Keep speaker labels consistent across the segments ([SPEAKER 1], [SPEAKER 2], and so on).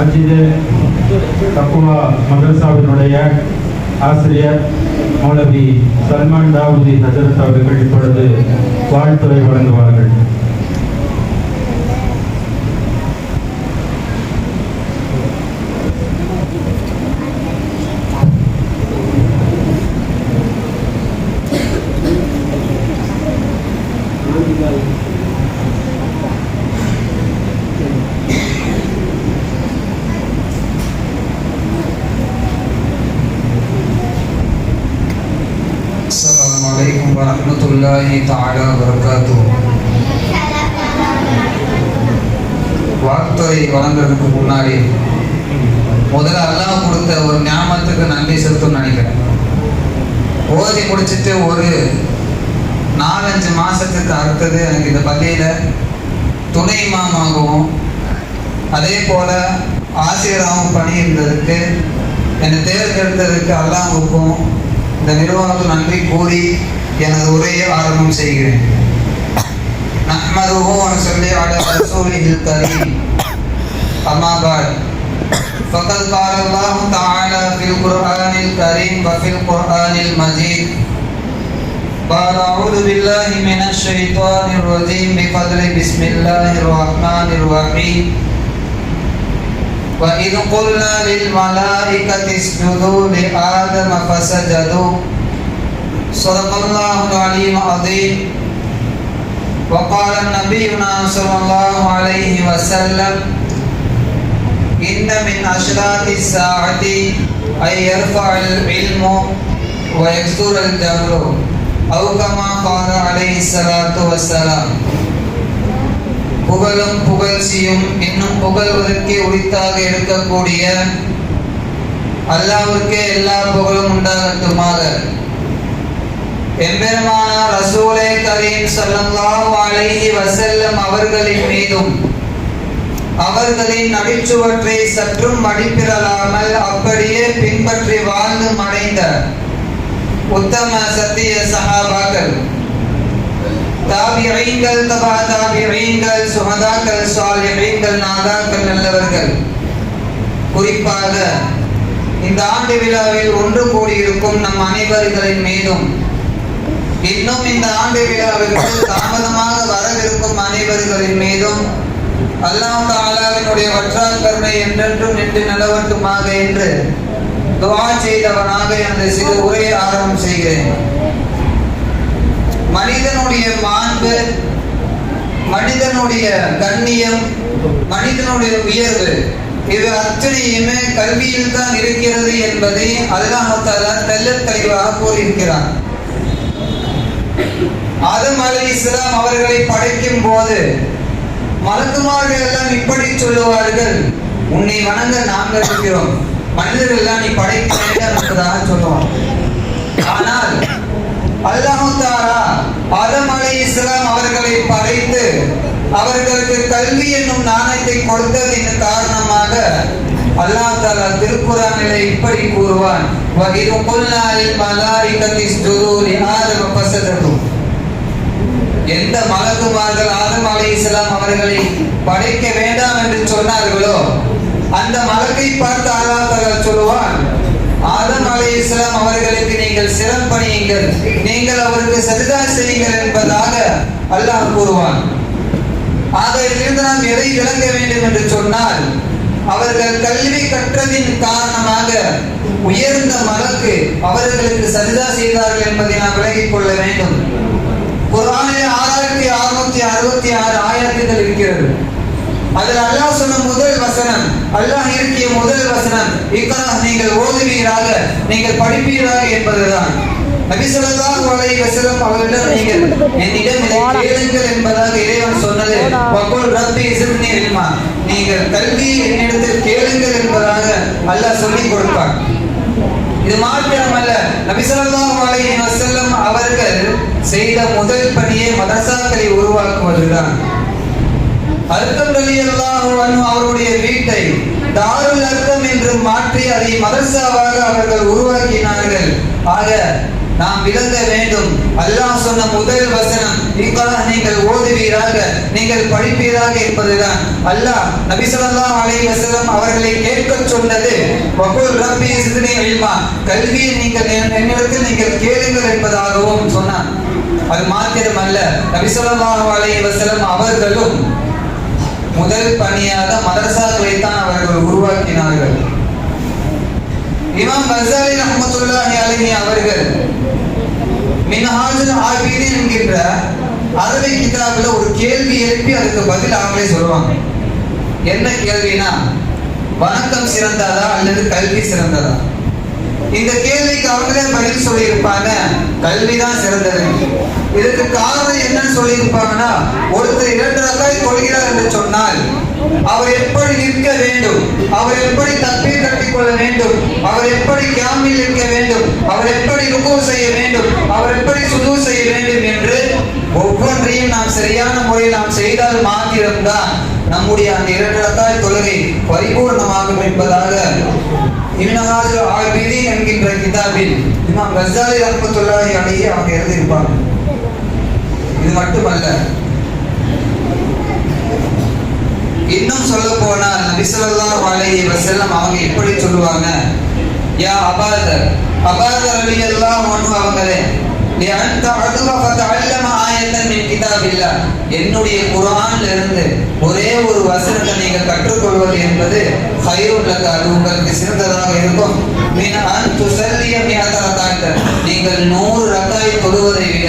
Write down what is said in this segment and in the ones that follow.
[SPEAKER 1] மஸ்ஜித் தக்வா மதரசாவினுடைய ஆசிரியர் மௌலவி சல்மான் தாவூதி ஹஜரத் அவர்கள் இப்பொழுது வாழ்த்துரை வழங்குவார்கள்.
[SPEAKER 2] Assalamualaikum warahmatullahi ta'ala wabarakatuh. வாழ்த்துறை வழங்குறதுக்கு முன்னாடி முதல்ல அல்லாஹ் கொடுத்த ஒரு ஞாபகத்துக்கு நன்றி செலுத்தணும்னு நினைக்கிறேன். ஓதி முடிச்சுட்டு ஒரு 4-5 மாசத்துக்கு அடுத்தது எனக்கு இந்த பள்ளியில் துணை இமாமாகவும் அதே போல் ஆசிரியராகவும் பணி இருந்ததுக்கு என்னை தேர்ந்தெடுத்ததுக்கு அல்லாஹ்வுக்கும் இந்த நிர்வாகத்துக்கு நன்றி கூறி எனது உரையை ஆரம்பம் செய்கிறேன். நஹ்மதுஹு வ நுஸல்லி அலா ரசூலிஹில் கரீம். அம்மா பஅத். ஃபகத் क़ால அல்லாஹு தஆலா ஃபில் குர்ஆனில் கரீம் வ ஃபில் குர்ஆனில் மஜீத். قال أعوذ بالله من الشيطان الرجيم بفضل بسم الله الرحمن الرحيم. وَإِذْ قُلْنَا لِلْمَلَائِكَةِ اسْجُدُوا لِآدَمَ فَسَجَدُوا. صدق الله العلي العظيم. وقال نبينا صلى الله عليه وسلم إن من أشراط الساعة أن يرفع العلم ويكثر الجهل أو كما قال عليه الصلاة والسلام. புகழும் புகழ்ச்சியும் இன்னும் புகழ்வதற்கே உரித்தாக இருக்கக்கூடிய அல்லாஹ்வுக்கே எல்லா புகழும் உண்டாகட்டுமாக. எம்பெருமானார் ரசூலே கரீம் ஸல்லல்லாஹு அலைஹி வஸல்லம் அவர்களின் மீதும் அவர்களின் நடிச்சுவற்றை சற்றும் மடிப்பிரலாமல் அப்படியே பின்பற்றி வாழ்ந்து மறைந்த உத்தம சத்திய சஹாபாக்கள், தாபிஈன்கள், தபா தாபிஈன்கள், சுஹதாக்கள், சாலிஹீன்கள், நாதாக்கள், நல்லவர்கள், குறிப்பாக இந்த ஆண்டு விழாவில் ஒன்று கூடியிருக்கும் நம் அனைவர்களின் மீதும் இன்னும் இந்த ஆண்டு விழாவிற்கு தாமதமாக வரவிருக்கும் அனைவர்களின் மீதும் அல்லாஹ் தஆலாவினுடைய வற்றால் கருணை என்றென்றும் நின்று நிலவட்டுமாக என்று துஆ செய்தவனாக எனது சிறு உரையை ஆரம்பம் செய்கிறேன். மனிதனுடைய மாண்பு, மனிதனுடைய கண்ணியம், மனிதனுடைய உயர்வு, இது அத்தனையுமே கல்வியில் தான் இருக்கிறது என்பதை அல்லாஹ் தஆலா தெள்ளத் தெளிவாக கூறியிருக்கிறார். ஆதம் அலைஹிஸ்ஸலாம் அவர்களை படைக்கும் போது மலக்குமார்கள் எல்லாம் இப்படி சொல்லுவார்கள், உன்னை வணங்க நாங்கள் இருக்கிறோம், மனிதர்கள் எல்லாம் நீ படைக்க வேண்டாம் என்பதாக சொல்லுவார். ஆனால் அல்லாஹ் தஆலா ஆதம் அலைஹிஸ்ஸலாம் அவர்களை படைத்து அவர்களுக்கு கல்வி என்னும் நாணயத்தை கொடுத்ததின் காரணமாக அல்லாஹ் தஆலா திருக்குர்ஆனிலே இப்படி கூறுவான், வஇது குல்னா லில் மலாயிகத்தி இஸ்ஜுது லிஆதம ஃபஸஜது. எந்த மலக்குமார்கள் ஆதம் அலைஹிஸ்ஸலாம் அவர்களை படைக்க வேண்டாம் என்று சொன்னார்களோ அந்த மலக்கை பார்த்து அல்லாஹ் தஆலா சொல்லுவான், ஆதம் அலைஹிஸ்ஸலாம் அவர்களுக்கு நீங்கள் சிரம்பணியுங்கள், நீங்கள் அவருக்கு சஜதா செய்யுங்கள் என்பதாக அல்லாஹ் கூறுவான். ஆக இதிலிருந்து நாம் எதை விளங்க வேண்டும் என்று சொன்னால், அவர்கள் கல்வி கற்றதின் காரணமாக உயர்ந்த மலக்கு அவர்களுக்கு சஜதா செய்தார்கள் என்பதை நாம் விளங்கிக் கொள்ள வேண்டும். குர்ஆனில் 6666 ஆயத்துகள் இருக்கிறது. அதில் அல்லாஹ் சொன்ன முதல் வசனம், அல்லாஹ் இறக்கிய முதல் வசனம், இக்ரா, நீங்கள் ஓதுவீராக, நீங்கள் படிப்பீராக என்பதுதான். நபி ஸல்லல்லாஹு அலைஹி வஸல்லம் அவர்களிடம் நீங்கள் என்னிடம் இதை கேளுங்கள் என்பதாக இறைவன் சொன்னது, வகுல் ரப்பி ஸித்னி இல்மா, நீங்கள் கல்வி என்னிடத்தில் கேளுங்கள் என்பதாக அல்லாஹ் சொல்லிக் கொடுப்பார். இது மாத்திரமல்ல, நபி ஸல்லல்லாஹு அலைஹி வஸல்லம் அவர்கள் செய்த முதல் பணியே மதரசாக்களை உருவாக்குவதுதான். அர்கம் ரலியல்லாஹு அன்ஹு அவருடைய வீட்டை தாருல் அர்கம் என்று மாற்றி அதை மதரசாவாக அவர்கள் உருவாக்கினார்கள். ஆக நாம் விளங்க வேண்டும். அல்லாஹ் சொன்ன முதல் வசனம் இக்ரா, நீங்கள் ஓதுவீராக, நீங்கள் படிப்பீராக என்பதுதான். அல்லாஹ் நபி ஸல்லல்லாஹு அலைஹி வஸல்லம் அவர்களை கேட்க சொன்னது வகுல் ரப்பி ஸித்னி இல்மா, கல்வியை நீங்கள் என்னிடத்தில் நீங்கள் கேளுங்கள் என்பதாகவும் சொன்னார். அது மாத்திரமல்ல, நபி ஸல்லல்லாஹு அலைஹி வஸல்லம் அவர்களும் முதல் பணியாக மதரசாக்களை தான் அவர்கள் உருவாக்கினார்கள். இமாம் கஸாலி ரஹ்மத்துல்லாஹி அலைஹி அவர்கள் மின்ஹாஜுல் ஆபிதீன் என்கின்ற அரபி கிதாபில் ஒரு கேள்வி எழுப்பி அதுக்கு பதில் அவங்களே சொல்லுவாங்க. என்ன கேள்வினா, வணக்கம் சிறந்ததா அல்லது கல்வி சிறந்ததா? இந்த கேள்விக்கு அவங்களே பதில் சொல்லியிருப்பாங்க, கல்விதான் சிறந்தது. இதுக்கு காரணம் என்னன்னு சொல்லியிருப்பாங்கன்னா, ஒருத்தர் 2 ரக்காத் தொழுகிறார் என்று சொன்னால் அவர் எப்படி நிற்க வேண்டும், அவர் எப்படி தக்பீர் கட்டிக்கொள்ள வேண்டும், அவர் எப்படி கியாமில் நிற்க வேண்டும், அவர் எப்படி ருக்கு செய்ய வேண்டும், அவர் எப்படி சுஜூ செய்ய வேண்டும் என்று ஒவ்வொன்றையும் நாம் சரியான முறையில் நாம் செய்தால் மாத்திரம்தான் நம்முடைய அந்த 2 ரக்காத் தொழுகை பரிபூர்ணமாகும் என்பதாக இப்னு ஆபிதீன் என்கின்ற கிதாபில் இமாம் கஸாலி ரஹ்மத்துல்லாஹி அலைஹி அவங்க எழுதியிருப்பாங்க. இது மட்டுமல்ல, இன்னும் சொல்ல போனால் நபி ஸல்லல்லாஹு அலைஹி வஸல்லம் அவங்க எப்படி சொல்லுவாங்க, யா அபாதர் ரலியல்லாஹு அன்ஹு அவங்களே, லிஅன்த அதுவ ஃபதஅல்லம ஆயத்தன் மின் கிதாபில்லாஹ், என்னுடைய குர்ஆன்ல இருந்து ஒரே ஒரு வசனத்தை நீங்கள் கற்றுக்கொள்வது என்பது கைருல் லக, அது உங்களுக்கு சிறந்ததாக இருக்கும். மின் அன் துஸல்லிய மிஅத ரகாத், நீங்கள் 100 ரக்காத் தொழுவதை விட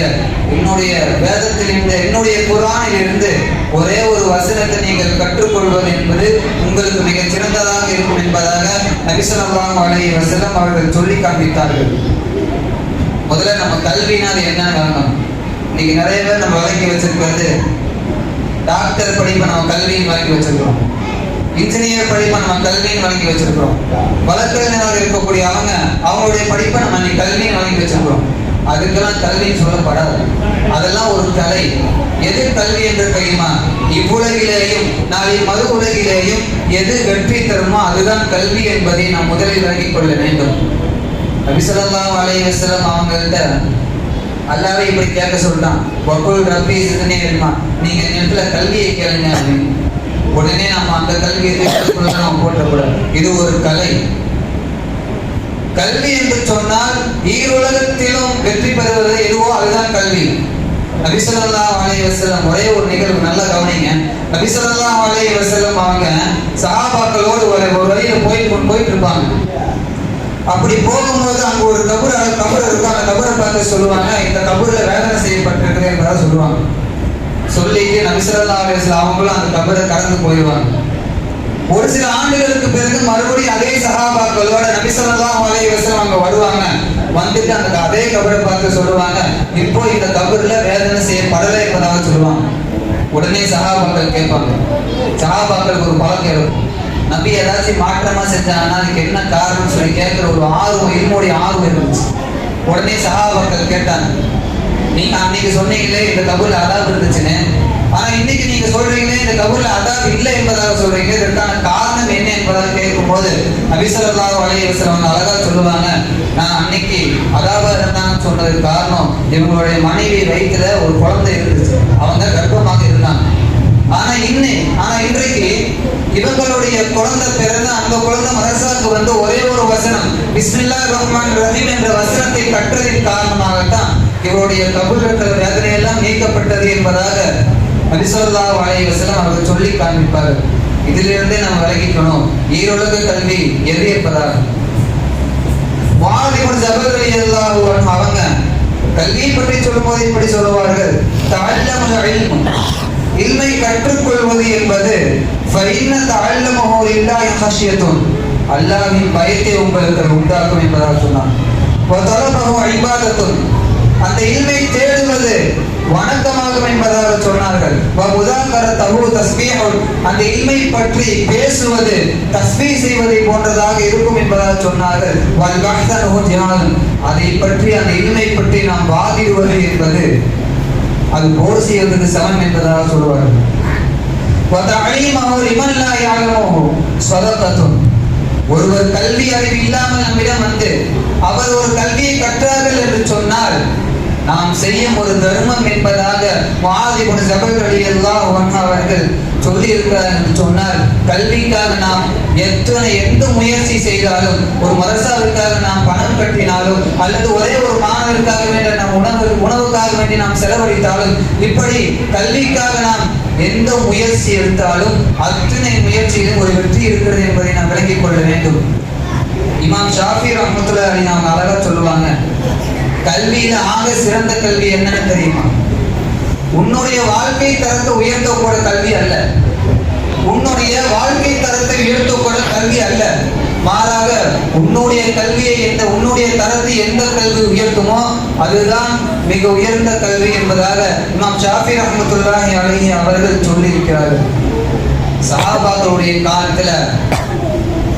[SPEAKER 2] என்னுடைய வேதத்தில் இருந்து, என்னுடைய குர்ஆனில் இருந்து ஒரே ஒரு வசனத்தை நீங்கள் கற்றுக்கொள்வது என்பது உங்களுக்கு மிக சிறந்ததாக இருக்கும் என்பதாக நபி ஸல்லல்லாஹு அலைஹி வஸல்லம் அவர்கள் சொல்லி காண்பித்தார்கள். முதல்ல நம்ம கல்வினா அது என்னன்னு வரணும். இன்னைக்கு நிறைய பேர் நம்ம வழங்கி வச்சிருக்கிறது, டாக்டர் படிப்பை நம்ம கல்வின்னு வழங்கி வச்சிருக்கிறோம், இன்ஜினியர் படிப்பை நம்ம கல்வின்னு வழங்கி வச்சிருக்கிறோம், வழக்கறிஞராக இருக்கக்கூடிய அவங்களுடைய படிப்பை நம்ம இன்னைக்கு கல்வின்னு வழங்கி வச்சிருக்கிறோம். அதுக்கெல்லாம் கல்வின்னு சொல்லப்படாது, அதெல்லாம் ஒரு கலை. எது கல்வி என்று தெரியுமா? இவ்வுலகிலேயும் நாளை மறு உலகிலேயும் எது வெற்றி தருமோ அதுதான் கல்வி என்பதை நாம் முதலில் விளங்கிக் கொள்ள வேண்டும். நபி ஸல்லல்லாஹு அலைஹி வஸல்லம் அவங்கள்ட்ட அல்லாஹ்வே இப்படி கேட்க சொல்றான், வகுல் ரப்பி ஸித்னி இல்மா, நீங்க என்னிடத்துல கல்வியை கேளுங்க அப்படின்னு. உடனே நம்ம அந்த கல்வியை நம்ம போட்டக்கூடாது. இது ஒரு கலை. கல்வி என்று சொன்னால் ஈருலகத்திலும் வெற்றி பெறுவது எதுவோ அதுதான் கல்வி. நபி ஸல்லல்லாஹு அலைஹி வஸல்லம் ஒரே ஒரு நிகழ்வு நல்லா கவனிங்க. நபி ஸல்லல்லாஹு அலைஹி வஸல்லம் அவங்க சஹாபாக்களோடு ஒரு வழியில போயிட்டு இருப்பாங்க. அப்படி போகும்போது அங்க ஒரு கபர் இருக்கும். அந்த கபரை பார்த்து சொல்லுவாங்க, இந்த கபர்ல வேதனை செய்யப்பட்டிருக்கிறது என்பதாக சொல்லுவாங்க. சொல்லிட்டு நபி ஸல்லல்லாஹு அலைஹி வஸல்லம் அவங்களும் அந்த கபரை கடந்து போயிடுவாங்க. ஒரு சில ஆண்டுகளுக்கு பிறகு மறுபடியும் அதே சஹாபாக்களோட நபி ஸல்லல்லாஹு அலைஹி வஸல்லம் அங்க வருவாங்க. வந்துட்டு அந்த அதே கபரை பார்த்து சொல்லுவாங்க, இப்போ இந்த கபர்ல வேதனை செய்யப்படலை என்பதாக சொல்லுவாங்க. உடனே சஹாபாக்கள் கேட்பாங்க. சஹாபாக்களுக்கு ஒரு பழக்கம் இருக்கும், நபி ஏதாச்சும் மாற்றமா செஞ்சாங்கன்னா அதுக்கு என்ன காரணம் சொல்லி கேட்கிற ஒரு ஆர்வம், என்னுடைய ஆர்வம் இருந்துச்சு. உடனே சஹாபாக்கள் கேட்டாங்க, நீங்க அன்னைக்கு சொன்னீங்களே இந்த கபூர்ல அதாப் இருந்துச்சுன்னு, ஆனா இன்னைக்கு நீங்க சொல்றீங்களே இந்த கபூர்ல அதாப் இல்லை என்பதாக சொல்றீங்க, இதற்கான காரணம் என்ன என்பதாக கேட்கும் போது நபி ஸல்லல்லாஹு அலைஹி வஸல்லம் அழகா சொல்லுவாங்க, நான் அன்னைக்கு அதாபா இருந்தாங்கன்னு சொன்னதுக்கு காரணம் இவங்களுடைய மனைவி வயிற்றுல ஒரு குழந்தை இருந்துச்சு, அவங்க கர்ப்பமாக இருந்தாங்க. ஆனா இன்றைக்கு இவங்களுடைய குழந்தை பிறந்த அந்த குழந்தை மதரசாவுக்கு வந்து ஒரே ஒரு வசனம் பிஸ்மில்லாஹிர் ரஹ்மானிர் ரஹீம் என்ற வசனத்தை கற்றதின் காரணமாகத்தான் இவருடைய கபூல் இருக்கிற வேதனை எல்லாம் நீக்கப்பட்டது என்பதாக நபி ஸல்லல்லாஹு அலைஹி வஸல்லம் அவர்கள் சொல்லி காண்பிப்பார்கள். இதிலிருந்தே நம்ம விளங்கிக்கணும் ஈருலக கல்வி எது என்பதாக. முஆத் இப்னு ஜபல் ரலியல்லாஹு அன்ஹு அவங்க கல்வியை பற்றி சொல்லும்போது இப்படி சொல்லுவார்கள், தஅல்லமுல் இல்ம், இல்மை கற்றுக்கொள்வது என்பது ஃபஇன்ன தஅல்லமுஹு லில்லாஹி ஹஷ்யத்துன், அல்லாஹ்வின் பயத்தை உங்களுக்கு உண்டாக்கும் என்பதாக சொன்னார். வ தலபஹு இபாதத்துன், அந்த இல்மை தேடுவது வணக்கமாகும் என்பதாக சொன்னார்கள். வ முதாக்கரத்தஹு தஸ்பீஹுன், அந்த இல்மை பற்றி பேசுவது தஸ்பீஹ் செய்வதை போன்றதாக இருக்கும் என்பதாக சொன்னார்கள். வல் பஹ்தஹு ஜிஹாதுன், அதை பற்றி அந்த இல்மை பற்றி நாம் வாதிடுவது என்பது அது போர் செய்வதற்கு சமம் என்பதாக சொல்வார்கள். வ தஅலீமுஹு லிமன் லா யஅலமுஹு ஸதகத்துன், ஒருவர் கல்வி அறிவு இல்லாமல் நம்மிடம் வந்து அவர் ஒரு கல்வியை கற்றார்கள் என்று சொன்னால் நாம் செய்யும் ஒரு தர்மம் என்பதாக முஆத் இப்னு ஜபல் ரலியல்லாஹு அன்ஹு அவர்கள் சொல்லி இருக்கிறார் என்று சொன்னால், கல்விக்காக நாம் எந்த முயற்சி செய்தாலும், ஒரு மதரசாவிற்காக நாம் பணம் கட்டினாலும், அல்லது ஒரே ஒரு மாணவருக்காக வேண்டிய நாம் உணவுக்காக வேண்டி நாம் செலவழித்தாலும், இப்படி கல்விக்காக நாம் எந்த முயற்சி எடுத்தாலும் அத்தனை முயற்சியிலும் ஒரு வெற்றி இருக்கிறது என்பதை நாம் விளங்கிக் கொள்ள வேண்டும். இமாம் ஷாஃபி ரஹ்மத்துல்லாஹி அலைஹி அவங்க அழகா சொல்லுவாங்க, கல்வியில ஆக சிறந்த கல்வி என்னன்னு தெரியுமா? உன்னுடைய வாழ்க்கை தரத்தை உயர்த்தக்கூட கல்வி அல்ல, உன்னுடைய வாழ்க்கை தரத்தை உயர்த்தக்கூட கல்வி அல்ல, மாறாக உன்னுடைய கல்வியை உன்னுடைய தரத்தை எந்த கல்வி உயர்த்துமோ அதுதான் மிக உயர்ந்த கல்வி என்பதாக இமாம் ஷாஃபி ரஹ்மத்துல்லாஹி அலைஹி அவர்கள் சொல்லியிருக்கிறார்கள். சஹாபாக்களுடைய காலத்துல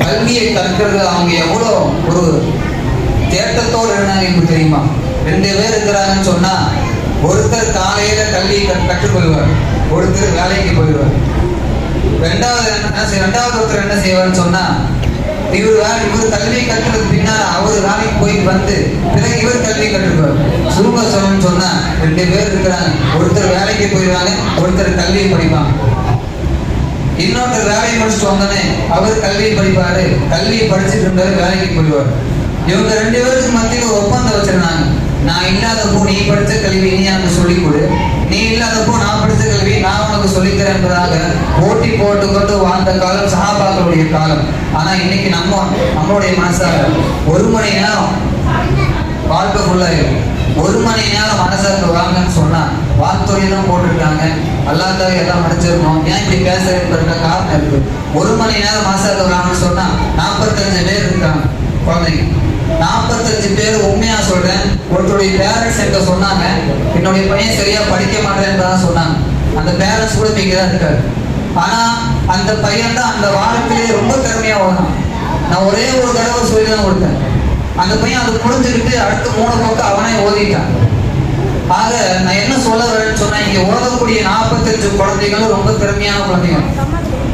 [SPEAKER 2] கல்வியை கற்கிறது அவங்க எவ்வளோ ஒரு தேட்டத்தோடு இருந்தாங்க என்று தெரியுமா? 2 பேர் இருக்கிறாங்கன்னு சொன்னா, ஒருத்தர் காலையில கல்வியை கற்றுக்கொள்வார், ஒருத்தர் வேலைக்கு போயிடுவார். ரெண்டாவது ஒருத்தர் என்ன செய்வார்னு சொன்னா, இவர் கல்வி கற்றுறது பின்னால் அவர் வேலைக்கு போயிட்டு வந்து பிறகு இவர் கல்வி கற்றுக்குவார். சுருங்க சொல்லணும்னு சொன்னா 2 பேர் இருக்கிறாங்க, ஒருத்தர் வேலைக்கு போயிடுவாங்க, ஒருத்தர் கல்வியை படிப்பாங்க. இன்னொருத்தர் வேலையை முடிச்சுட்டு வந்தோடனே அவர் கல்வியை படிப்பாரு, கல்வியை படிச்சுட்டு இருந்தாரு, வேலைக்கு போயிடுவார். இவங்க 2 பேருக்கு மத்தியில் ஒரு ஒப்பந்தம் வச்சிருந்தாங்க, நான் இல்லாதப்போ நீ படித்த கல்வி நீ எனக்கு சொல்லிக் கொடு, நீ இல்லாதப்போ நான் படித்த கல்வி நான் உனக்கு சொல்லித்தரேன் என்பதாக போட்டி போட்டுக்கொண்டு வாழ்ந்த காலம் சஹாபாக்களுடைய காலம். ஆனா இன்னைக்கு நம்மளுடைய மனசாக 1 மணி நேரம் வாழ்க்கை ஃபுல்லாயிரும், 1 மணி நேரம் மனசாக வாங்கன்னு சொன்னா வார்த்தையை தான் போட்டிருக்காங்க, அல்லாஹ்தாவே எல்லாம் முடிச்சிருக்கோம், ஏன் இப்படி பேசுறதுக்கு காரணம் இருக்கு. 1 மணி நேரம் மனசாக வாங்கன்னு சொன்னா 45 பேர் இருக்காங்க குழந்தைங்க. 45 பேர் உண்மையா சொல்றேன், ஒருத்தருடைய பேரண்ட்ஸ் என்கிட்ட சொன்னாங்க, என்னுடைய பையன் சரியா படிக்க மாட்டேன்னு சொன்னாங்க. அந்த பேரண்ட்ஸ் கூட இங்க தான் இருக்காரு. ஆனா அந்த பையன் தான் அந்த வாழ்க்கையிலே ரொம்ப திறமையா ஓடணும். நான் ஒரே ஒரு தடவை சொல்லி தான் கொடுத்தேன், அந்த பையன் அதை புரிஞ்சுக்கிட்டு அடுத்த 3 பக்கம் அவனே ஓதிட்டான். ஆக நான் என்ன சொல்ல வரேன்னு சொன்னா, இங்க ஓதக்கூடிய 45 குழந்தைகளும் ரொம்ப திறமையான குழந்தைகள்.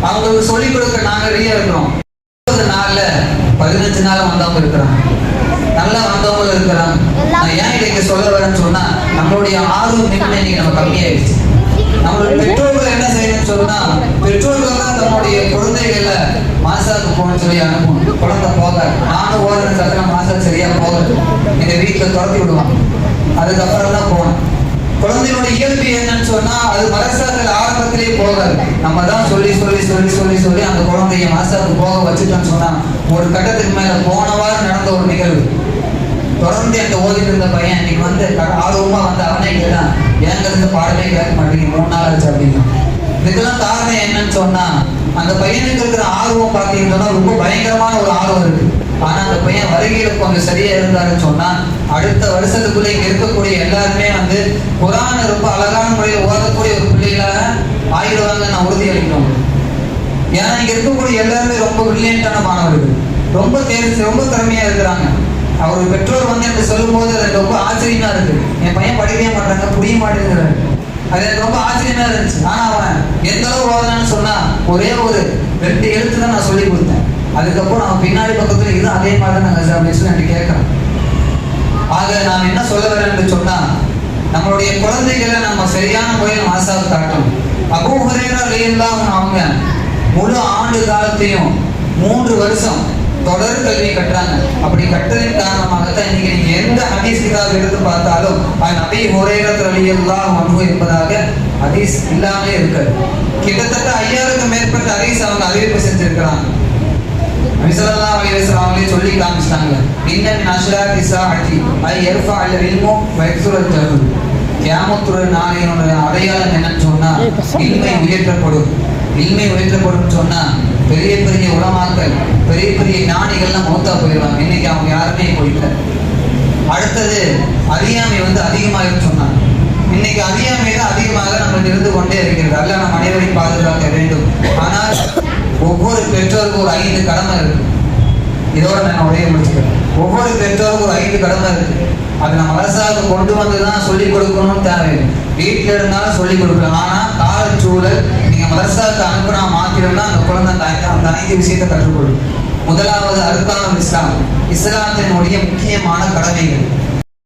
[SPEAKER 2] அவங்களுக்கு சொல்லிக் கொடுக்க நாங்க ரெடியா இருக்கிறோம். 20 நாள்ல 15 நாள் வந்தவங்க இருக்கிறாங்க, நல்லா வந்தவங்க இருக்கிறாங்க. நான் ஏன் இதை சொல்ல வரேன்னு சொன்னா, நம்மளுடைய ஆர்வம் இன்னைக்கு நம்ம கம்மியாயிடுச்சு. நம்மளுடைய பெற்றோர்கள் என்ன செய்யணும்னு சொன்னா, பெற்றோர்கள் தான் தன்னுடைய குழந்தைகளை மாசாக்கு போகணும்னு சொல்லி அனுப்பணும். குழந்தை போக நானும் ஓடுற சத்தன மாசாக்கு சரியா போகிறது எங்க வீட்டுல துரத்தி விடுவாங்க, அதுக்கப்புறம் தான் போகணும். குழந்தையோட இயல்பு என்னன்னு சொன்னா, அது மதரசாக்கள் ஆரம்பத்திலேயே போகாது. நம்ம தான் சொல்லி சொல்லி சொல்லி சொல்லி சொல்லி அந்த குழந்தைய மாசாக்கு போக வச்சுட்டோம்னு சொன்னா, ஒரு கட்டத்துக்கு மேல போன வாரம் நடந்த ஒரு நிகழ்வு, தொடர்ந்து அந்த ஓதிட்டு இருந்த பையன் இன்னைக்கு வந்து ஆர்வமா வந்து அவனே கேட்டான், ஏங்கிறது பாடமே கேட்க மாட்டேங்க 3 நாள் ஆச்சு அப்படின்னா. இதுக்கெல்லாம் காரணம் என்னன்னு சொன்னா, அந்த பையனுக்கு இருக்கிற ஆர்வம் பார்த்தீங்கன்னா ரொம்ப பயங்கரமான ஒரு ஆர்வம் இருக்கு. ஆனா அந்த பையன் வருகையில கொஞ்சம் சரியா இருந்தாருன்னு சொன்னா, அடுத்த வருஷத்துக்குள்ள இங்க இருக்கக்கூடிய எல்லாருமே வந்து குர்ஆனை ரொம்ப அழகான முறையில் ஓதக்கூடிய ஒரு பிள்ளைகளாக ஆயிடுவாங்க. நான் உறுதி அளிக்கிறோம். ஏன்னா இங்க இருக்கக்கூடிய எல்லாருமே ரொம்ப பிரில்லியண்டான மாணவர்கள், ரொம்ப திறமையா இருக்கிறாங்க. அவர் பெற்றோர் வந்து எனக்கு சொல்லும் போது அது ரொம்ப ஆச்சரியமா இருக்கு. என் பையன் படிக்கவே மாட்டாங்க, புரிய மாட்டேங்கிறாரு, அது எனக்கு ரொம்ப ஆச்சரியமா இருந்துச்சு. ஆனா அவன் எந்த அளவு ஓதனான்னு சொன்னா, ஒரே ஒரு 2 எழுத்து தான் நான் சொல்லி கொடுத்தேன். அதுக்கப்புறம் அவன் பின்னாடி பக்கத்துல இது அதே மாதிரி நாங்கள் அப்படின்னு சொல்லி எனக்கு கேட்கறேன். ஆக நான் என்ன சொல்ல வரேன்னு சொன்னா, நம்மளுடைய குழந்தைகளை நம்ம சரியான முறையில் மாசாவை காட்டணும். அபூ ஹுரைரா ரலியல்லாஹு அன்ஹு அவங்க முழு ஆண்டு காலத்தையும் 3 வருஷம் தொடர் கல்வி கட்டுறாங்க. அப்படி கட்டதின் காரணமாகத்தான் இன்னைக்கு நீங்க எந்த ஹதீஸ் கிதாப் எடுத்து பார்த்தாலும் நபி ஹுரைரா ரலியல்லாஹு அன்ஹு என்பதாக ஹதீஸ் இல்லாமலே இருக்காது. கிட்டத்தட்ட 5000க்கும் மேற்பட்ட ஹதீஸ் அவங்க அறிவிப்பு செஞ்சிருக்கிறாங்க. நபி ஸல்லல்லாஹு அலைஹி வஸல்லம் அவங்களே சொல்லி காமிச்சிட்டாங்க, இன்னன் நஷ்ராத்தி ஸாஅத்தி ஐ யர்ஃபா அல் இல்மு வ யக்ஸுரல் ஜஹல். கியாமத்துடைய நாளையினுடைய அடையாளம் என்னன்னு சொன்னா, இல்மை உயர்த்தப்படும். இல்மை உயர்த்தப்படும் சொன்னா பெரிய பெரிய உலமாக்கள், பெரிய பெரிய ஞானிகள்லாம் மௌத்தா போயிடுவாங்க. இன்னைக்கு அவங்க யாருமே போயிட்ட. அடுத்தது அறியாமை வந்து அதிகமாக சொன்னாங்க. இன்னைக்கு அறியாமை தான் அதிகமாக நம்ம இருந்து கொண்டே இருக்கிறது. அல்லாஹ் நம் அனைவரையும் பாதுகாக்க வேண்டும். ஆனால் ஒவ்வொரு பெற்றோருக்கும் ஒரு 5 கடமை இருக்கு. இதோட நான் உரையை முடிச்சுக்கிறேன். ஒவ்வொரு பெற்றோருக்கும் ஒரு 5 கடமை இருக்கு. அது நம்ம அரசாக கொண்டு வந்துதான் சொல்லிக் கொடுக்கணும்னு தேவையில்லை, வீட்டில இருந்தாலும் சொல்லிக் கொடுக்கலாம். ஆனா காலச்சூழல் நீங்க மதரசாவுக்கு அனுப்புனா மாத்திரம்னா அந்த குழந்தை அந்த 5 விஷயத்தை கற்றுக்கொள்ளும். முதலாவது அர்கானுல் இஸ்லாம், இஸ்லாத்தினுடைய முக்கியமான கடமைகள்.